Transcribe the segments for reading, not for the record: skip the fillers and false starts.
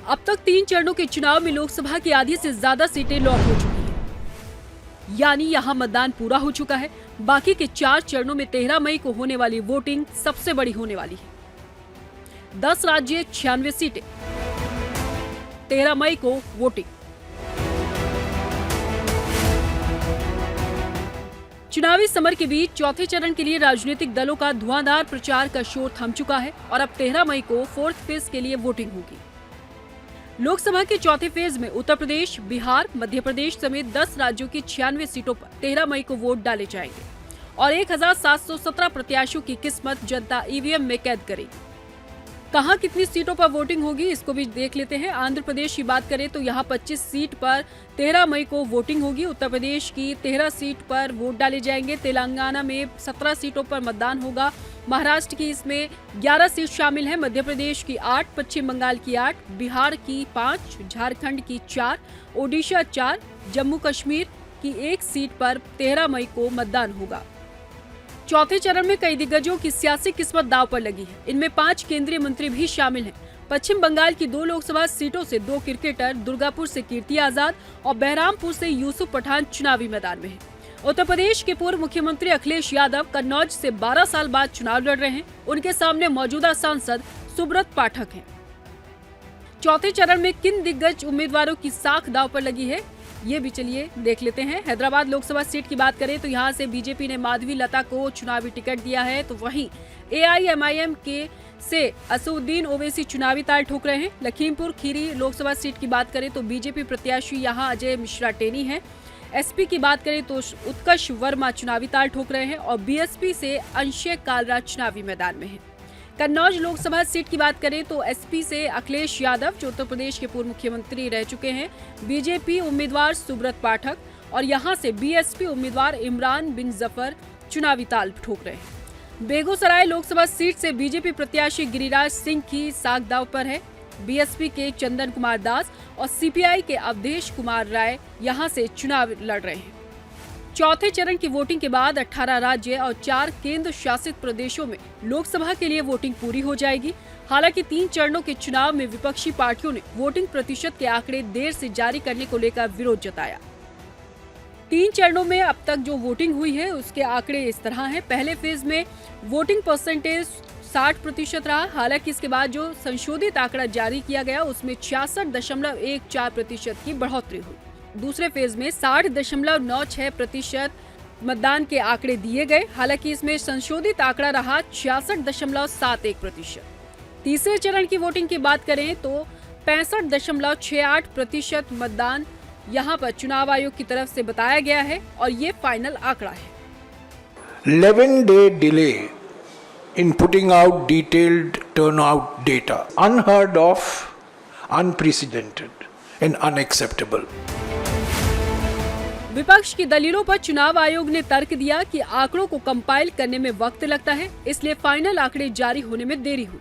अब तक 3 चरणों के चुनाव में लोकसभा की आधी से ज्यादा सीटें लॉक हो चुकी हैं, यानी यहां मतदान पूरा हो चुका है। बाकी के 4 चरणों में 13 मई को होने वाली वोटिंग सबसे बड़ी होने वाली है। 10 राज्य 96 सीटें, 13 मई को वोटिंग। चुनावी समर के बीच चौथे चरण के लिए राजनीतिक दलों का धुआंधार प्रचार का शोर थम चुका है और अब 13 मई को 4th फेज के लिए वोटिंग होगी। लोकसभा के चौथे फेज में उत्तर प्रदेश, बिहार, मध्य प्रदेश समेत 10 राज्यों की 96 सीटों पर 13 मई को वोट डाले जाएंगे और 1717 प्रत्याशियों की किस्मत जनता ईवीएम में कैद करेगी। कहां कितनी सीटों पर वोटिंग होगी इसको भी देख लेते हैं। आंध्र प्रदेश की बात करें तो यहां 25 सीट पर 13 मई को वोटिंग होगी। उत्तर प्रदेश की 13 सीट पर वोट डाले जाएंगे। तेलंगाना में 17 सीटों पर मतदान होगा। महाराष्ट्र की इसमें 11 सीट शामिल है। मध्य प्रदेश की 8, पश्चिम बंगाल की 8, बिहार की 5, झारखंड की 4, ओडिशा 4, जम्मू कश्मीर की 1 सीट पर 13 मई को मतदान होगा। चौथे चरण में कई दिग्गजों की सियासी किस्मत दांव पर लगी है। इनमें 5 केंद्रीय मंत्री भी शामिल हैं। पश्चिम बंगाल की 2 लोकसभा सीटों से 2 क्रिकेटर, दुर्गापुर से कीर्ति आजाद और बहरामपुर से यूसुफ पठान चुनावी मैदान में हैं। उत्तर प्रदेश के पूर्व मुख्यमंत्री अखिलेश यादव कन्नौज से 12 साल बाद चुनाव लड़ रहे हैं। उनके सामने मौजूदा सांसद सुब्रत पाठक हैं। चौथे चरण में किन दिग्गज उम्मीदवारों की साख दांव पर लगी है ये भी चलिए देख लेते हैं। हैदराबाद लोकसभा सीट की बात करें तो यहां से बीजेपी ने माधवी लता को चुनावी टिकट दिया है, तो वहीं एआईएमआईएम के से असदुद्दीन ओवैसी चुनावी ताल ठोक रहे हैं। लखीमपुर खीरी लोकसभा सीट की बात करें तो बीजेपी प्रत्याशी यहां अजय मिश्रा टेनी है। एसपी की बात करें तो उत्कर्ष वर्मा चुनावी ताल ठोक रहे हैं और बीएसपी से अंशय कालरा चुनावी मैदान में है। कन्नौज लोकसभा सीट की बात करें तो एसपी से अखिलेश यादव जो उत्तर प्रदेश के पूर्व मुख्यमंत्री रह चुके हैं, बीजेपी उम्मीदवार सुब्रत पाठक और यहां से बीएसपी उम्मीदवार इमरान बिन जफर चुनावी ताल ठोक रहे हैं। बेगूसराय लोकसभा सीट से बीजेपी प्रत्याशी गिरिराज सिंह की साख दांव पर है। बीएसपी के चंदन कुमार दास और सीपीआई के अवधेश कुमार राय यहां से चुनाव लड़ रहे हैं। चौथे चरण की वोटिंग के बाद 18 राज्य और 4 केंद्र शासित प्रदेशों में लोकसभा के लिए वोटिंग पूरी हो जाएगी। हालांकि 3 चरणों के चुनाव में विपक्षी पार्टियों ने वोटिंग प्रतिशत के आंकड़े देर से जारी करने को लेकर विरोध जताया। 3 चरणों में अब तक जो वोटिंग हुई है उसके आंकड़े इस तरह हैं। पहले फेज में वोटिंग परसेंटेज 60% रहा। हालांकि इसके बाद जो संशोधित आंकड़ा जारी किया गया उसमें 66.14% की बढ़ोतरी हुई। दूसरे फेज में 60.96% मतदान के आंकड़े दिए गए। हालांकि इसमें संशोधित आंकड़ा रहा 66.71%। तीसरे चरण की वोटिंग की बात करें तो 65.68% मतदान यहां पर चुनाव आयोग की तरफ से बताया गया है और ये फाइनल आंकड़ा है। 11-day delay in putting out detailed turnout data, unheard of, unprecedented and unacceptable. विपक्ष की दलीलों पर चुनाव आयोग ने तर्क दिया कि आंकड़ों को कंपाइल करने में वक्त लगता है, इसलिए फाइनल आंकड़े जारी होने में देरी हुई।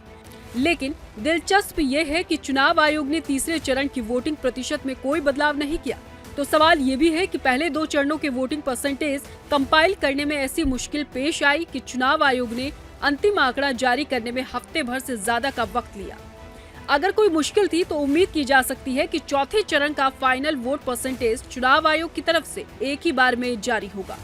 लेकिन दिलचस्प ये है कि चुनाव आयोग ने तीसरे चरण की वोटिंग प्रतिशत में कोई बदलाव नहीं किया। तो सवाल ये भी है कि पहले 2 चरणों के वोटिंग परसेंटेज कंपाइल करने में ऐसी मुश्किल पेश आई कि चुनाव आयोग ने अंतिम आंकड़ा जारी करने में हफ्ते भर से ज्यादा का वक्त लिया। अगर कोई मुश्किल थी तो उम्मीद की जा सकती है कि चौथे चरण का फाइनल वोट परसेंटेज चुनाव आयोग की तरफ से एक ही बार में जारी होगा।